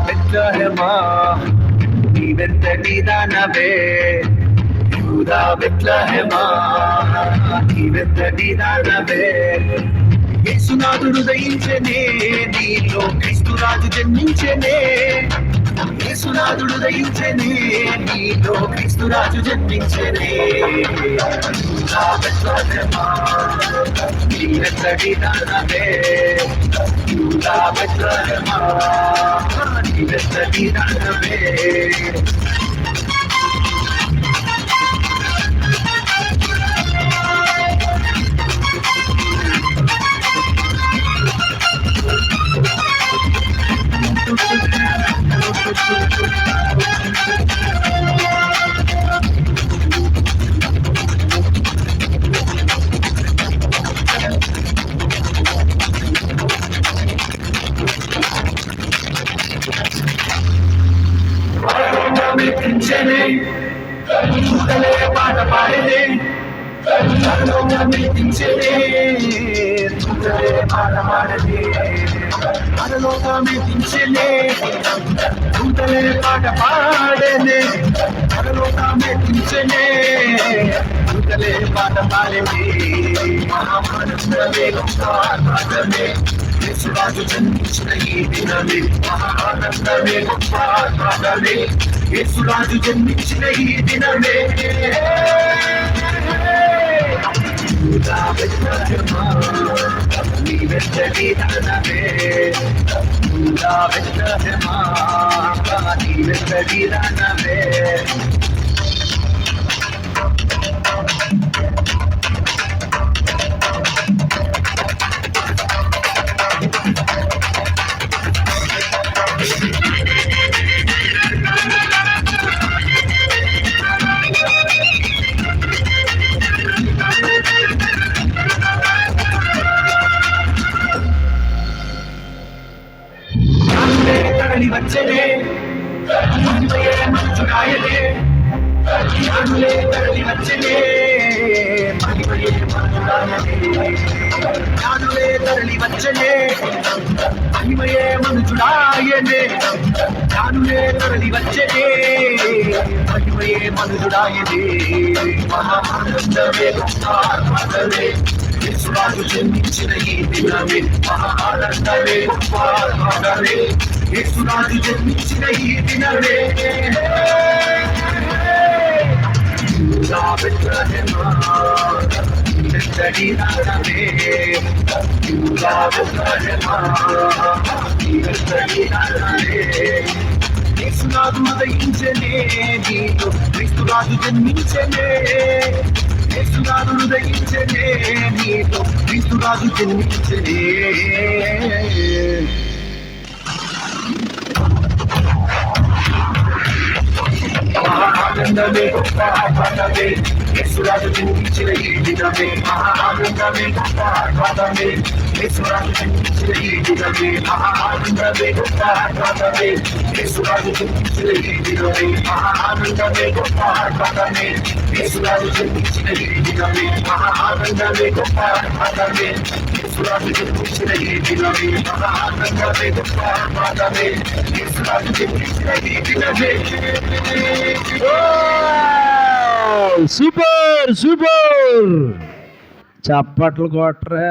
బెత్లెహేమా నీవెంతటి దానవే, యూదా బెత్లెహేమా నీవెంతటి దానవే. యేసునాథుడు దయించెనే, నీలో క్రీస్తురాజు జన్మించెనే. యేసునాథుడు దయించెనే, నీలో క్రీస్తురాజు జన్మించెనే. యూదా బెత్లెహేమా నీవెంతటి దానవే, యూదా బెత్లెహేమా నీవెంతటి దానవే. దూతలే పాట పాడేదే, మెచ్చించేదే. దూతలే పాట పాడేదే, పరలోకమే దించేదే. దూతలే పాట పాడేదే, పరలోకమే దించేదే. దూతలే పాట పాడేదే, మహామానందమే గొప్ప యేసురాజు జన్మించిన ఈ దినమే. మహానందమే గొప్ప యేసురాజు జన్మించిన ఈ దినమే. యూదా బెత్లెహేమా నీవెంతటి దానవే, యూదా బెత్లెహేమా నీవెంతటి దానవే. వచ్చనే మహిమయే మంచుడాయనే, జ్ఞానులే తరలి వచ్చనే మహిమయే మంచుడాయనే. జ్ఞానులే తరలి వచ్చనే మహిమయే మంచుడాయనే. జ్ఞానులే తరలి వచ్చనే మహిమయే మంచుడాయనే. మహానందమే గొప్ప యేసురాజు జన్మించిన ఈ దినమే. మహానందమే గొప్ప యేసురాజు జన్మించిన ఈ దినమే. యూదా బెత్లెహేమా నీవెంతటి దానవే, యూదా బెత్లెహేమా నీవెంతటి దానవే. యేసునాథుడు దయించెనే, నీలో క్రీస్తురాజు జన్మించెనే. యేసునాథుడు దయించెనే, నీలో క్రీస్తురాజు జన్మించెనే. మహానందమే గొప్ప ఆనందమే యేసురాజు జన్మించిన ఈ దినమే. మహానందమే గొప్ప ఆనందమే యేసురాజు జన్మించిన ఈ దినమే. మహానందమే గొప్ప ఆనందమే యేసురాజు జన్మించిన ఈ దినమే. మహానందమే గొప్ప ఆనందమే యేసురాజు జన్మించిన ఈ దినమే. మహానందమే గొప్ప ఆనందమే యేసురాజు జన్మించిన ఈ దినమే. మహానందమే గొప్ప ఆనందమే యేసురాజు జన్మించిన ఈ దినమే. సూపర్ సూపర్ చప్పట్లు కొట్టరా.